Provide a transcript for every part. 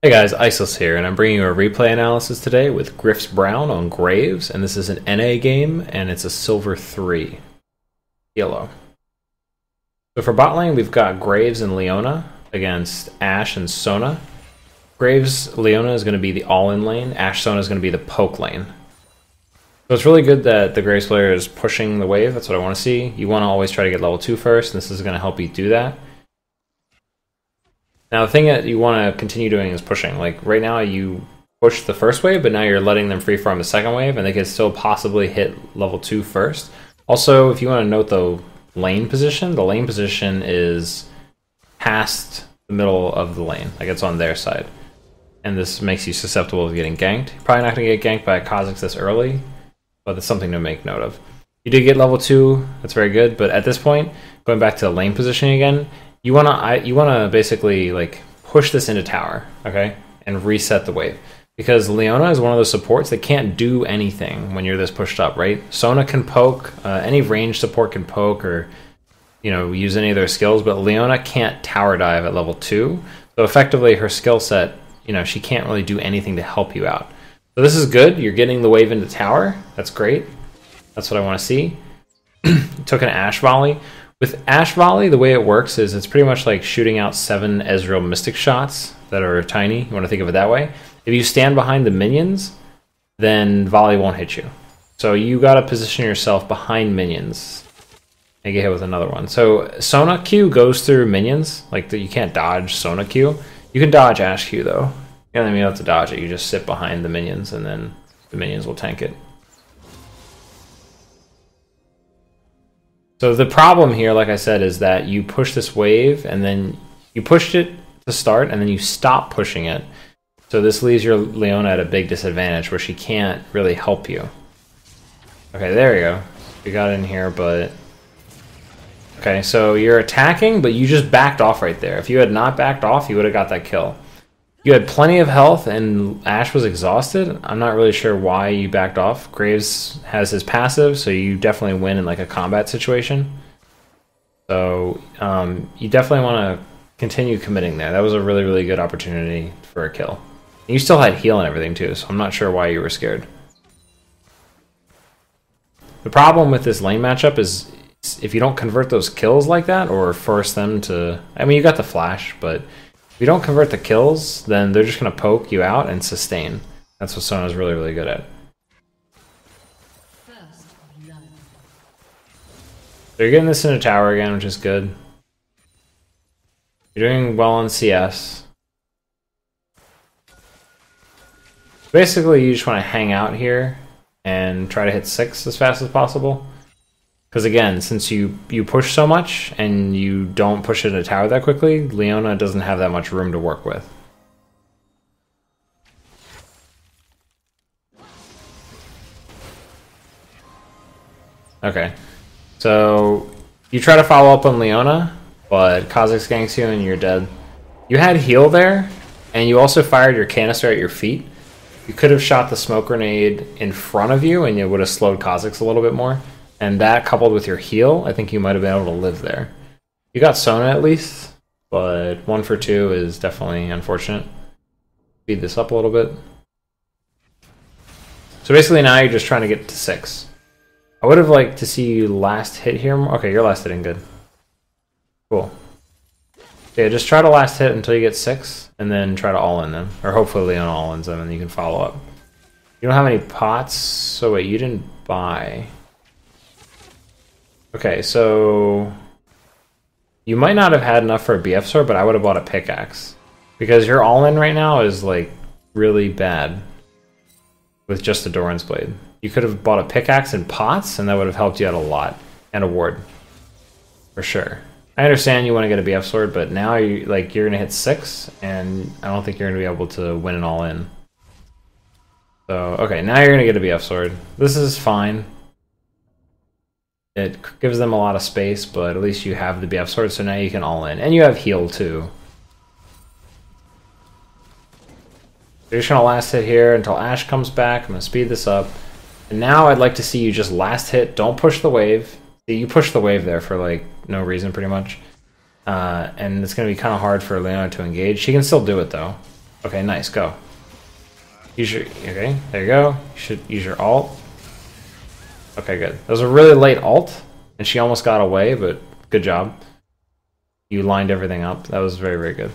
Hey guys, Iceluslol here, and I'm bringing you a replay analysis today with GriffsBrown on Graves, and this is an NA game, and it's a silver 3. Yellow. So for bot lane, we've got Graves and Leona against Ashe and Sona. Graves, Leona is going to be the all-in lane, Ashe, Sona is going to be the poke lane. So it's really good that the Graves player is pushing the wave, that's what I want to see. You want to always try to get level 2 first, and this is going to help you do that. Now the thing that you want to continue doing is pushing. Like right now you push the first wave, but now you're letting them free farm the second wave, and they could still possibly hit level 2 first. Also, if you want to note the lane position is past the middle of the lane. Like it's on their side. And this makes you susceptible to getting ganked. You're probably not going to get ganked by Kha'Zix this early, but it's something to make note of. You did get level 2, that's very good, but at this point, going back to lane positioning again, you wanna basically like push this into tower, okay, and reset the wave, because Leona is one of those supports that can't do anything when you're this pushed up, right? Sona can poke, any range support can poke or use any of their skills, but Leona can't tower dive at level 2, so effectively her skill set, she can't really do anything to help you out. So this is good. You're getting the wave into tower. That's great. That's what I want to see. Took an Ashe Volley. With Ashe Volley, the way it works is it's pretty much like shooting out 7 Ezreal Mystic shots that are tiny. You want to think of it that way. If you stand behind the minions, then Volley won't hit you. So you got to position yourself behind minions and get hit with another one. So Sona Q goes through minions. Like you can't dodge Sona Q. You can dodge Ashe Q though. You don't even have to dodge it. You just sit behind the minions and then the minions will tank it. So the problem here, like I said, is that you push this wave and then you pushed it to start and then you stop pushing it. So this leaves your Leona at a big disadvantage where she can't really help you. Okay, there you go. We got in here, but... Okay, so you're attacking, but you just backed off right there. If you had not backed off, you would have got that kill. You had plenty of health and Ashe was exhausted. I'm not really sure why you backed off. Graves has his passive, so you definitely win in like a combat situation. So you definitely want to continue committing there. That was a really, really good opportunity for a kill. And you still had heal and everything too, so I'm not sure why you were scared. The problem with this lane matchup is if you don't convert those kills like that or force them to... I mean, you got the flash, but... if you don't convert the kills, then they're just going to poke you out and sustain. That's what Sona's really, really good at. So you're getting this into tower again, which is good. You're doing well on CS. Basically, you just want to hang out here and try to hit 6 as fast as possible. Because again, since you push so much and you don't push it into tower that quickly, Leona doesn't have that much room to work with. Okay, so you try to follow up on Leona, but Kha'Zix ganks you and you're dead. You had heal there, and you also fired your canister at your feet. You could have shot the smoke grenade in front of you and it would have slowed Kha'Zix a little bit more. And that, coupled with your heal, I think you might have been able to live there. You got Sona at least, but 1 for 2 is definitely unfortunate. Speed this up a little bit. So basically now you're just trying to get to 6. I would have liked to see you last hit here. Okay, you're last hitting good. Cool. Yeah, just try to last hit until you get 6, and then try to all-in them. Or hopefully Leona all-ins them, and you can follow up. You don't have any pots, so wait, you didn't buy... Okay, so you might not have had enough for a BF sword, but I would have bought a pickaxe. Because your all-in right now is like really bad with just the Doran's Blade. You could have bought a pickaxe and pots, and that would have helped you out a lot. And a ward. For sure. I understand you want to get a BF sword, but now you're going to hit 6, and I don't think you're going to be able to win an all-in. So, okay, now you're going to get a BF sword. This is fine. It gives them a lot of space, but at least you have the BF sword, so now you can all in. And you have heal too. You're just going to last hit here until Ashe comes back. I'm going to speed this up. And now I'd like to see you just last hit. Don't push the wave. You pushed the wave there for like no reason pretty much. And it's going to be kind of hard for Leona to engage. She can still do it, though. Okay, nice. Go. Use your... Okay, there you go. You should use your ult. Okay, good. That was a really late ult, and she almost got away, but good job. You lined everything up. That was very, very good.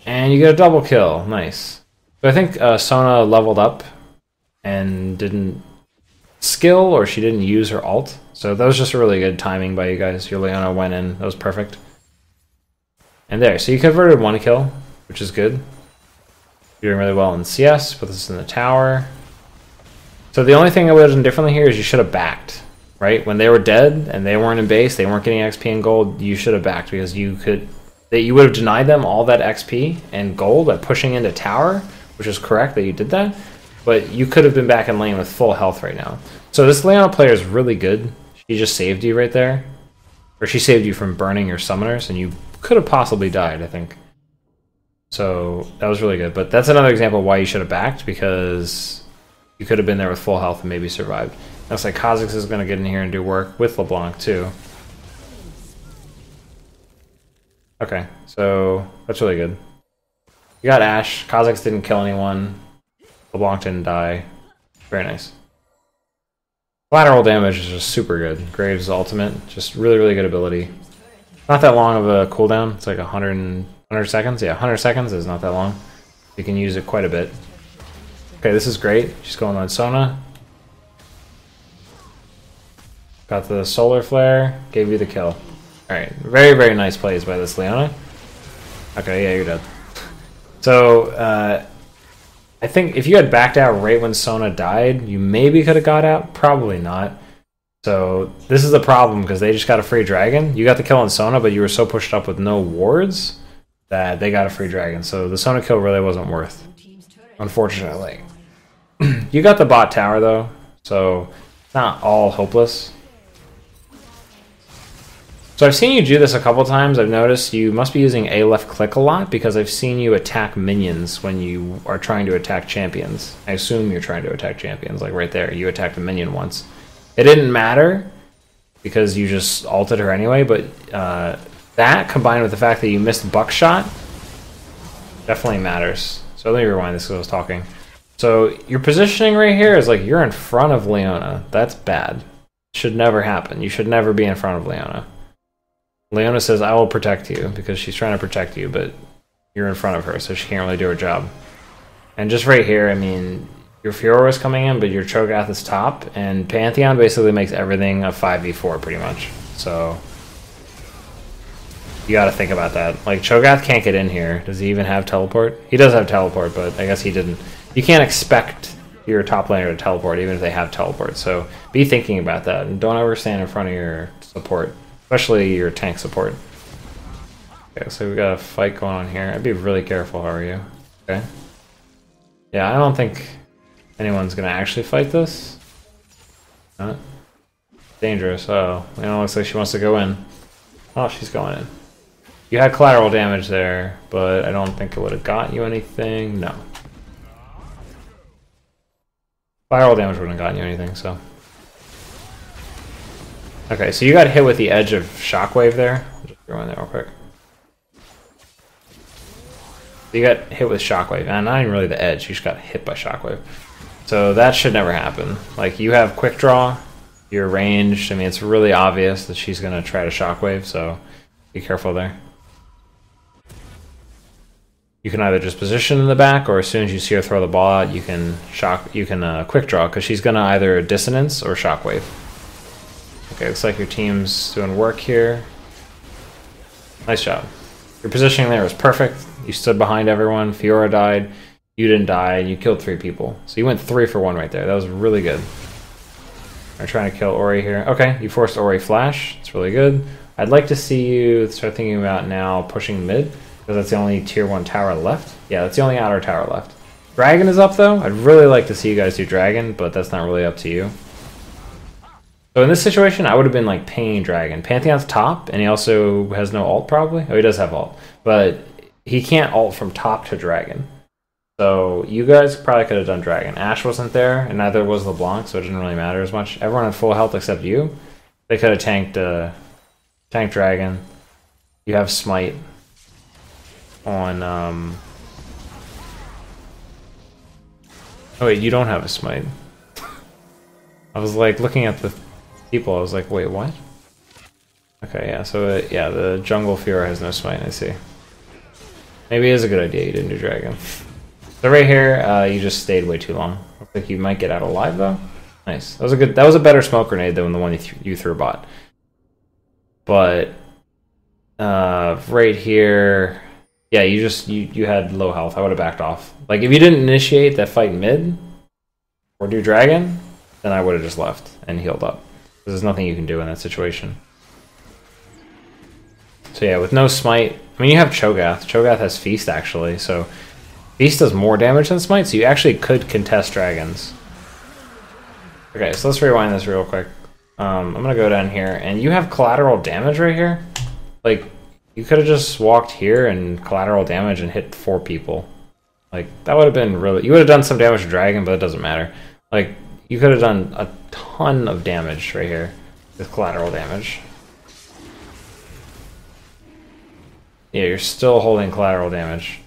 And you get a double kill. Nice. So I think Sona leveled up and didn't skill, or she didn't use her ult. So that was just a really good timing by you guys. Your Leona went in. That was perfect. And there. So you converted 1 kill, which is good. You're doing really well in CS. Put this in the tower. So the only thing I would have done differently here is you should have backed. Right? When they were dead and they weren't in base, they weren't getting XP and gold, you should have backed, because you would have denied them all that XP and gold by pushing into tower, which is correct that you did that, but you could have been back in lane with full health right now. So this Leona player is really good. She just saved you right there. Or she saved you from burning your summoners, and you could have possibly died, I think. So that was really good. But that's another example of why you should have backed, because you could have been there with full health and maybe survived. Looks like Kha'Zix is going to get in here and do work with LeBlanc too. Okay, so that's really good. You got Ashe. Kha'Zix didn't kill anyone. LeBlanc didn't die. Very nice. Collateral Damage is just super good. Graves' ultimate, just really, really good ability. Not that long of a cooldown. It's like 100 seconds. Yeah, 100 seconds is not that long. You can use it quite a bit. Okay, this is great. She's going on Sona. Got the solar flare, gave you the kill. Alright, very, very nice plays by this Leona. Okay, yeah, you're dead. So, I think if you had backed out right when Sona died, you maybe could have got out. Probably not. So, this is the problem, because they just got a free dragon. You got the kill on Sona, but you were so pushed up with no wards that they got a free dragon. So, the Sona kill really wasn't worth, unfortunately. You got the bot tower, though, so it's not all hopeless. So I've seen you do this a couple times. I've noticed you must be using A left click a lot, because I've seen you attack minions when you are trying to attack champions. I assume you're trying to attack champions, like right there. You attacked a minion once. It didn't matter because you just ulted her anyway, but that combined with the fact that you missed buckshot definitely matters. So let me rewind this because I was talking. So your positioning right here is like you're in front of Leona. That's bad. Should never happen. You should never be in front of Leona. Leona says, I will protect you, because she's trying to protect you, but you're in front of her, so she can't really do her job. And just right here, I mean, your Fiora is coming in, but your Cho'Gath is top, and Pantheon basically makes everything a 5v4 pretty much. So you gotta think about that. Like, Cho'Gath can't get in here. Does he even have teleport? He does have teleport, but I guess he didn't. You can't expect your top laner to teleport, even if they have teleport. So be thinking about that, and don't ever stand in front of your support. Especially your tank support. Okay, so we got a fight going on here. I'd be really careful, how are you? Okay. Yeah, I don't think anyone's gonna actually fight this. Not dangerous. Oh, you know, looks like she wants to go in. Oh, she's going in. You had collateral damage there, but I don't think it would have got you anything. No. Collateral damage wouldn't have gotten you anything, so. Okay, so you got hit with the edge of Shockwave there. I'll just throw in there real quick. So you got hit with Shockwave, and not even really the edge, you just got hit by Shockwave. So that should never happen. Like, you have quick draw, you're ranged. I mean, it's really obvious that she's gonna try to Shockwave, so be careful there. You can either just position in the back, or as soon as you see her throw the ball out, you can quick draw, because she's gonna either dissonance or Shockwave. Okay, looks like your team's doing work here. Nice job. Your positioning there was perfect. You stood behind everyone. Fiora died. You didn't die, and you killed 3 people. So you went 3 for 1 right there. That was really good. I'm trying to kill Ori here. Okay, you forced Ori flash. It's really good. I'd like to see you start thinking about now pushing mid, because that's the only tier 1 tower left. Yeah, that's the only outer tower left. Dragon is up, though. I'd really like to see you guys do Dragon, but that's not really up to you. So in this situation, I would have been like pinging Dragon. Pantheon's top, and he also has no ult probably. Oh, he does have ult, but he can't ult from top to Dragon. So you guys probably could have done Dragon. Ashe wasn't there, and neither was LeBlanc, so it didn't really matter as much. Everyone had full health except you. They could have tanked Dragon. You have smite on oh wait, you don't have a smite. I was like looking at the people, I was like, wait, what? Okay, yeah, so yeah, the jungle Fiora has no smite, I see. Maybe it is a good idea you didn't do dragon. So right here, you just stayed way too long. Looks like you might get out alive though. Nice. That was a better smoke grenade than the one you threw bot. But right here, yeah, you had low health. I would have backed off. Like if you didn't initiate that fight mid or do dragon, then I would have just left and healed up. There's nothing you can do in that situation. So yeah, with no smite, I mean you have Cho'Gath. Cho'Gath has feast actually, so feast does more damage than smite, so you actually could contest dragons. Okay, so let's rewind this real quick. I'm gonna go down here, and you have collateral damage right here. Like, you could have just walked here and collateral damage and hit 4 people. Like, that would have been really... You would have done some damage to dragon, but it doesn't matter. Like, you could have done a ton of damage right here with collateral damage. Yeah, you're still holding collateral damage.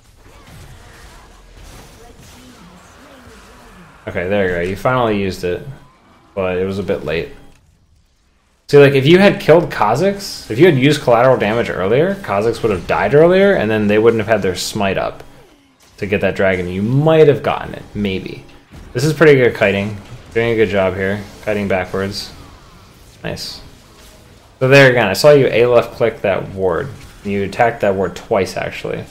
Okay, there you go. You finally used it, but it was a bit late. See, like, if you had killed Kha'Zix, if you had used collateral damage earlier, Kha'Zix would have died earlier, and then they wouldn't have had their smite up to get that dragon. You might have gotten it, maybe. This is pretty good kiting. Doing a good job here. Kiting backwards. Nice. So there again, I saw you A left click that ward. You attacked that ward twice, actually.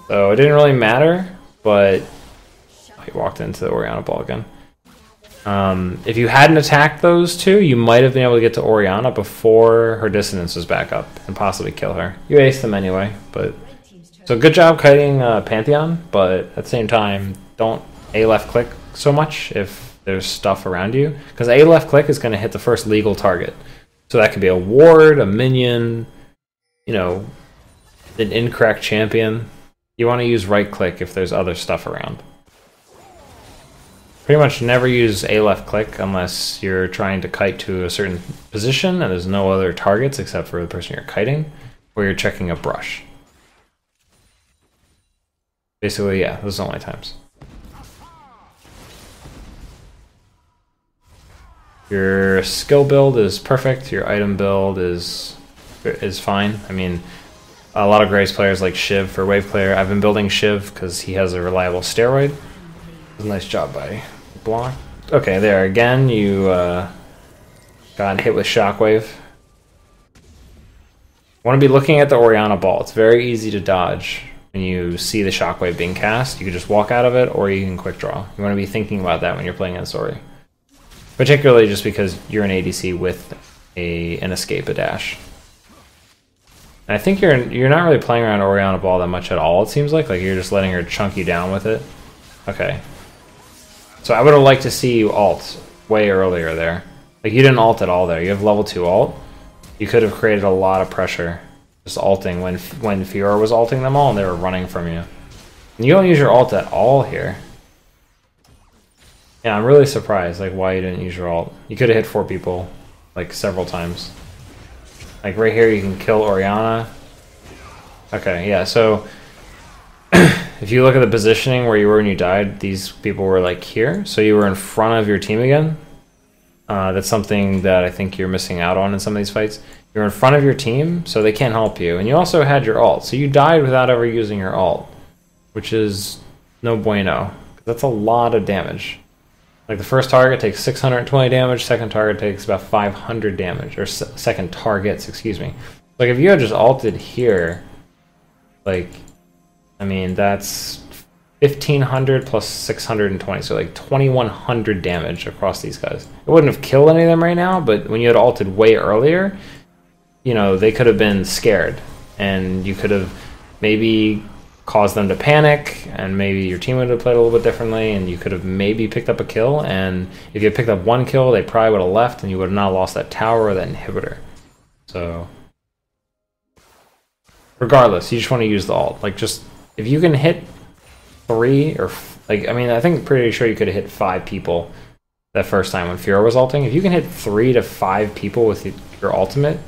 So it didn't really matter, but... Oh, he walked into the Orianna ball again. If you hadn't attacked those two, you might have been able to get to Orianna before her dissonance was back up and possibly kill her. You aced them anyway, but... So good job kiting Pantheon, but at the same time, don't A left click so much if there's stuff around you. Because A left click is going to hit the first legal target. So that could be a ward, a minion, you know, an incorrect champion. You want to use right click if there's other stuff around. Pretty much never use A left click unless you're trying to kite to a certain position and there's no other targets except for the person you're kiting, or you're checking a brush. Basically, yeah, those are the only times. Your skill build is perfect. Your item build is fine. I mean, a lot of Graves players like Shiv for wave player. I've been building Shiv because he has a reliable steroid. It was a nice job by Block. Okay, there again. You got hit with Shockwave. Want to be looking at the Orianna ball. It's very easy to dodge when you see the Shockwave being cast. You can just walk out of it, or you can quick draw. You want to be thinking about that when you're playing against Ori. Particularly just because you're an ADC with an escape, a dash. And I think you're not really playing around Orianna ball that much at all, it seems like. Like, you're just letting her chunk you down with it. Okay. So I would have liked to see you ult way earlier there. Like, you didn't ult at all there. You have level 2 ult. You could have created a lot of pressure just ulting when Fiora was ulting them all and they were running from you. And you don't use your ult at all here. Yeah, I'm really surprised, like, why you didn't use your ult. You could have hit 4 people, like, several times. Like, right here you can kill Orianna. Okay, yeah, so... if you look at the positioning where you were when you died, these people were, like, here. So you were in front of your team again. That's something that I think you're missing out on in some of these fights. You're in front of your team, so they can't help you. And you also had your ult, so you died without ever using your ult. Which is no bueno. That's a lot of damage. Like, the first target takes 620 damage, second target takes about 500 damage, or second targets, excuse me. Like, if you had just ulted here, like, I mean, that's 1500 plus 620, so like 2100 damage across these guys. It wouldn't have killed any of them right now, but when you had ulted way earlier, you know, they could have been scared, and you could have maybe caused them to panic, and maybe your team would have played a little bit differently, and you could have maybe picked up a kill, and if you had picked up 1 kill, they probably would have left, and you would have not lost that tower or that inhibitor. So, regardless, you just want to use the ult. Like, just, if you can hit 3, or, like, I mean, I think pretty sure you could have hit 5 people that first time when Fiora was ulting. If you can hit 3 to 5 people with your ultimate,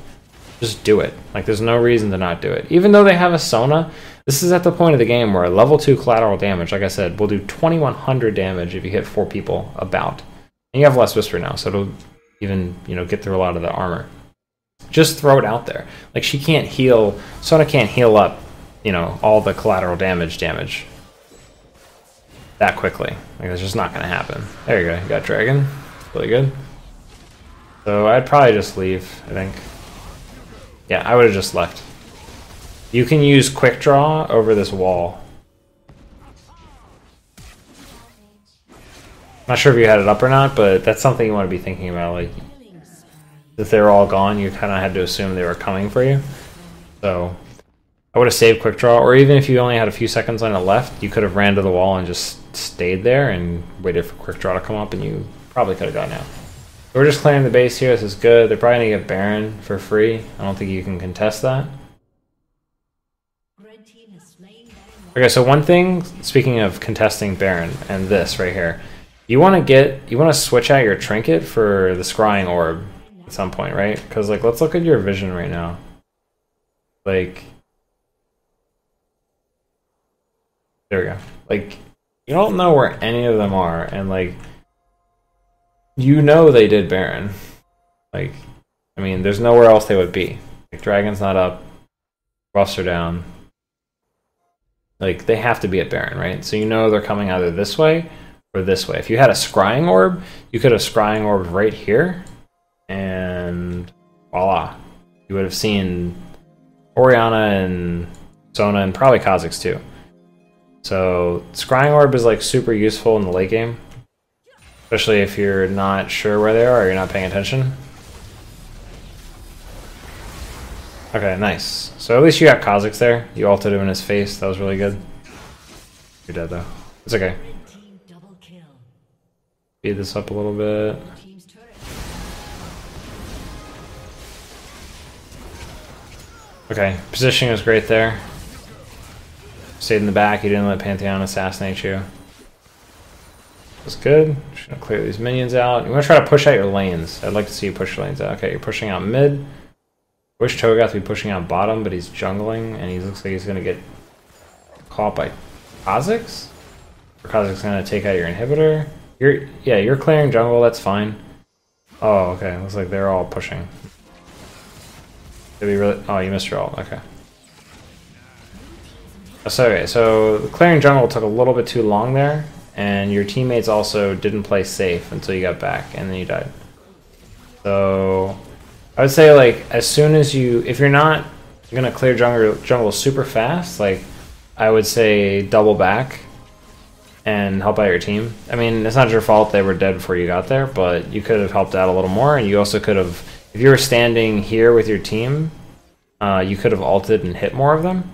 just do it. Like, there's no reason to not do it. Even though they have a Sona, this is at the point of the game where level 2 collateral damage, like I said, will do 2100 damage if you hit 4 people about. And you have less Whisper now, so it'll even, you know, get through a lot of the armor. Just throw it out there. Like, she can't heal, Sona can't heal up, you know, all the collateral damage that quickly. Like, it's just not going to happen. There you go, you got Dragon. Really good. So I'd probably just leave, I think. Yeah, I would have just left. You can use Quick Draw over this wall. Not sure if you had it up or not, but that's something you want to be thinking about. Like, if they were all gone, you kind of had to assume they were coming for you. So I would have saved Quick Draw, or even if you only had a few seconds on it left, you could have ran to the wall and just stayed there and waited for Quick Draw to come up, and you probably could have gotten out. So we're just clearing the base here. This is good. They're probably going to get Baron for free. I don't think you can contest that. Okay, so one thing, speaking of contesting Baron, and this right here, you want to switch out your trinket for the Scrying Orb at some point, right? Because, like, let's look at your vision right now. Like, there we go. Like, you don't know where any of them are, and, like, you know they did Baron. Like, I mean, there's nowhere else they would be. Like, Dragon's not up, buffs are down. Like, they have to be at Baron, right? So you know they're coming either this way or this way. If you had a Scrying Orb, you could have Scrying Orb right here, and voila. You would have seen Orianna and Sona and probably Kha'Zix too. So Scrying Orb is like super useful in the late game, especially if you're not sure where they are or you're not paying attention. Okay, nice. So at least you got Kha'Zix there. You ulted him in his face. That was really good. You're dead though. It's okay. Speed this up a little bit. Okay, positioning was great there. Stayed in the back. You didn't let Pantheon assassinate you. That's good. Just gonna clear these minions out. You want to try to push out your lanes. I'd like to see you push your lanes out. Okay, you're pushing out mid. Wish Cho'Gath to be pushing out bottom, but he's jungling, and he looks like he's gonna get caught by Kha'Zix. Or Kha'Zix gonna take out your inhibitor. You're clearing jungle. That's fine. Oh, okay. Looks like they're all pushing. Did we really? Oh, you missed your ult. Okay. So clearing jungle took a little bit too long there, and your teammates also didn't play safe until you got back, and then you died. So I would say, like, as soon as if you're not gonna clear jungle super fast, like, I would say double back and help out your team. I mean, it's not your fault they were dead before you got there, but you could have helped out a little more, and you also could have, if you were standing here with your team, you could have ulted and hit more of them.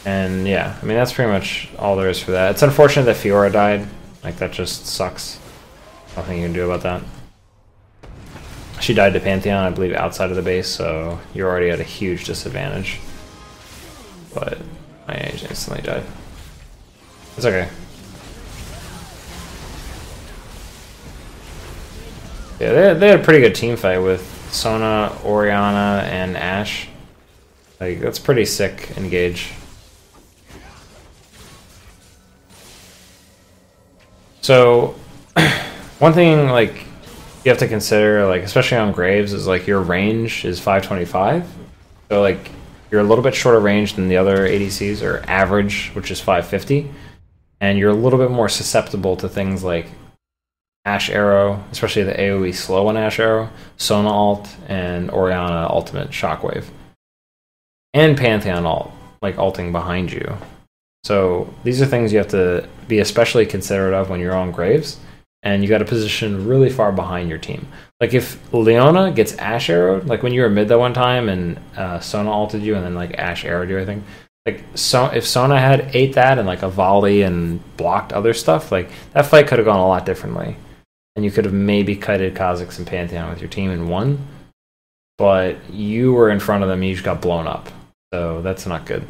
And yeah, I mean, that's pretty much all there is for that. It's unfortunate that Fiora died. Like, that just sucks. Nothing you can do about that. She died to Pantheon, I believe, outside of the base, so you're already at a huge disadvantage. But my age instantly died. It's okay. Yeah, they had a pretty good team fight with Sona, Orianna, and Ashe. Like, that's pretty sick engage. So, one thing, like, you have to consider, like, especially on Graves, is, like, your range is 525. So, like, you're a little bit shorter range than the other ADCs, or average, which is 550. And you're a little bit more susceptible to things like Ashe Arrow, especially the AoE slow on Ashe Arrow, Sona ult, and Orianna ultimate Shockwave. And Pantheon ult, like ulting behind you. So these are things you have to be especially considerate of when you're on Graves, and you got to position really far behind your team. Like, if Leona gets Ashe Arrowed, like when you were mid that one time and Sona ulted you and then like Ashe Arrowed you, I think. Like, so if Sona had ate that and like a volley and blocked other stuff, like that fight could have gone a lot differently. And you could have maybe kited Kha'Zix and Pantheon with your team and won. But you were in front of them and you just got blown up. So that's not good.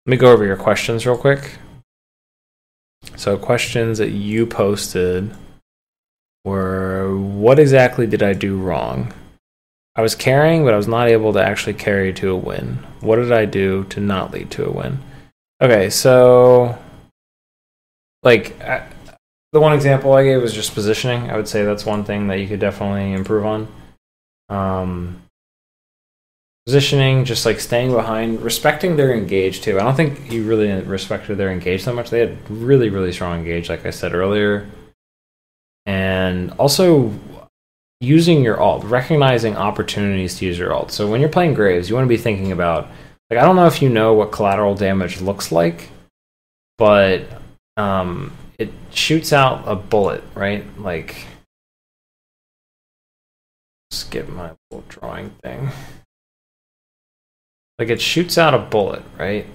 Let me go over your questions real quick. So questions that you posted were, what exactly did I do wrong? I was carrying, but I was not able to actually carry to a win. What did I do to not lead to a win? Okay, so like the one example I gave was just positioning. I would say that's one thing that you could definitely improve on. Positioning, just like staying behind, respecting their engage too. I don't think you really respected their engage so much. They had really, really strong engage, like I said earlier. And also using your ult, recognizing opportunities to use your ult. So when you're playing Graves, you want to be thinking about, like, I don't know if you know what collateral damage looks like, but it shoots out a bullet, right? Like, skip my little drawing thing. Like, it shoots out a bullet, right?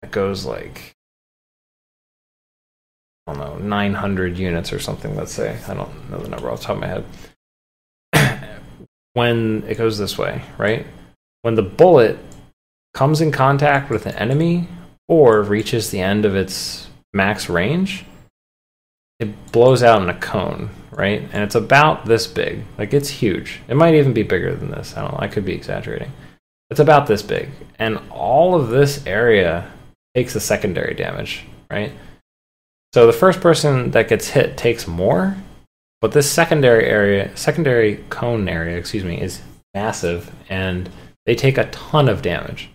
It goes like, I don't know, 900 units or something, let's say. I don't know the number off the top of my head. When it goes this way, right? When the bullet comes in contact with an enemy or reaches the end of its max range, it blows out in a cone, right? And it's about this big. Like, it's huge. It might even be bigger than this. I don't know. I could be exaggerating. It's about this big. And all of this area takes the secondary damage, right? So the first person that gets hit takes more, but this secondary cone area, is massive, and they take a ton of damage.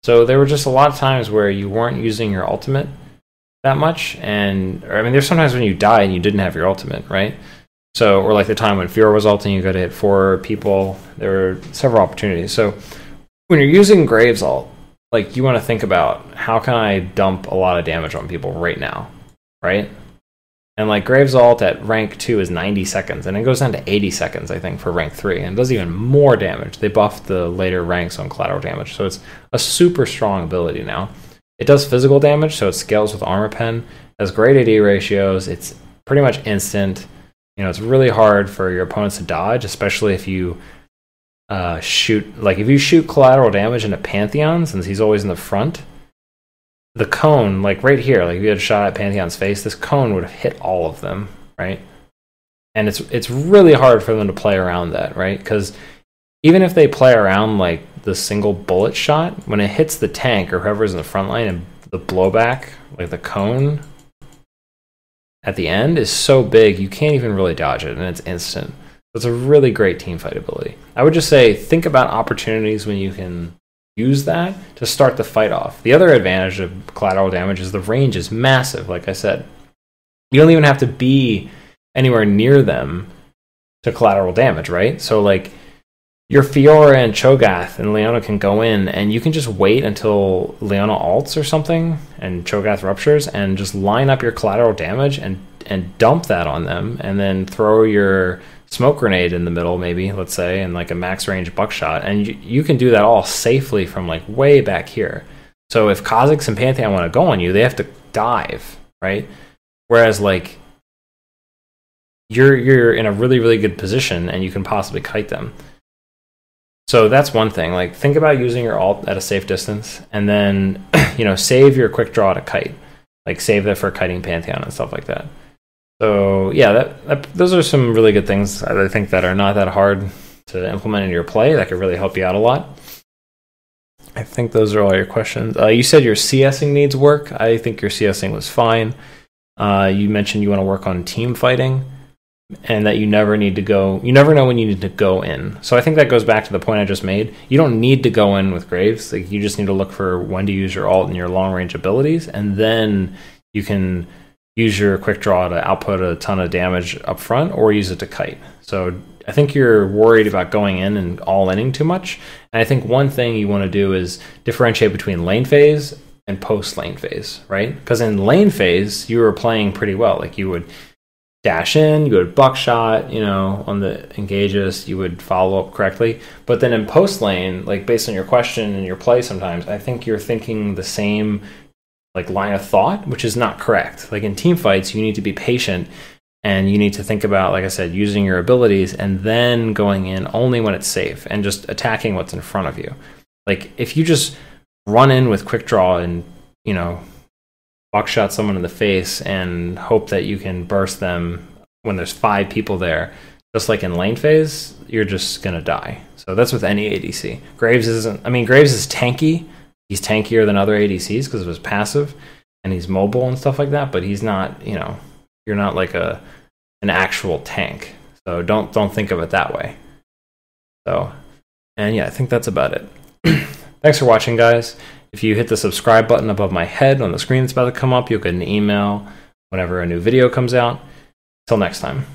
So there were just a lot of times where you weren't using your ultimate that much, and I mean, there's sometimes when you die and you didn't have your ultimate, right? So, or like the time when Fiora was ulting, you got to hit 4 people. There were several opportunities. So when you're using Graves ult, like, you want to think about, how can I dump a lot of damage on people right now, right? And like, Graves ult at rank 2 is 90 seconds, and it goes down to 80 seconds, I think, for rank 3, and it does even more damage. They buffed the later ranks on collateral damage, so it's a super strong ability now. It does physical damage, so it scales with armor pen, has great AD ratios, it's pretty much instant. You know, it's really hard for your opponents to dodge, especially if you if you shoot collateral damage into Pantheon, since he's always in the front, the cone, like right here, like if you had a shot at Pantheon's face, this cone would have hit all of them, right? And it's really hard for them to play around that, right? Because even if they play around like the single bullet shot, when it hits the tank or whoever's in the front line, and the blowback, like the cone at the end, is so big you can't even really dodge it, and it's instant. It's a really great teamfight ability. I would just say, think about opportunities when you can use that to start the fight off. The other advantage of collateral damage is the range is massive, like I said. You don't even have to be anywhere near them to collateral damage, right? So like, your Fiora and Cho'Gath and Leona can go in, and you can just wait until Leona ults or something and Cho'Gath ruptures, and just line up your collateral damage and dump that on them, and then throw your smoke grenade in the middle, maybe, let's say, and like a max range buckshot, and you can do that all safely from like way back here. So if Kha'Zix and Pantheon want to go on you, they have to dive, right? Whereas like, you're in a really, really good position, and you can possibly kite them. So that's one thing. Like, think about using your ult at a safe distance, and then save your quick draw to kite. Like, save that for kiting Pantheon and stuff like that. So yeah, those are some really good things I think that are not that hard to implement in your play that could really help you out a lot. I think those are all your questions. You said your CSing needs work. I think your CSing was fine. You mentioned you want to work on team fighting, and that you never know when you need to go in. So I think that goes back to the point I just made. You don't need to go in with Graves. Like, you just need to look for when to use your ult and your long range abilities, and then you can use your quick draw to output a ton of damage up front, or use it to kite. So I think you're worried about going in and all-inning too much. And I think one thing you want to do is differentiate between lane phase and post-lane phase, right? Because in lane phase, you were playing pretty well. Like, you would dash in, you would buckshot, on the engages, you would follow up correctly. But then in post lane, like, based on your question and your play sometimes, I think you're thinking the same like line of thought, which is not correct. Like, in team fights, you need to be patient, and you need to think about, like I said, using your abilities and then going in only when it's safe and just attacking what's in front of you. Like, if you just run in with quick draw and, buckshot someone in the face and hope that you can burst them when there's 5 people there, just like in lane phase, you're just gonna die. So that's with any ADC. Graves isn't. I mean, Graves is tanky. He's tankier than other ADCs because of his passive, and he's mobile and stuff like that. But he's not. You know, you're not like an actual tank. So don't think of it that way. So, and yeah, I think that's about it. Thanks for watching, guys. If you hit the subscribe button above my head on the screen that's about to come up, you'll get an email whenever a new video comes out. Till next time.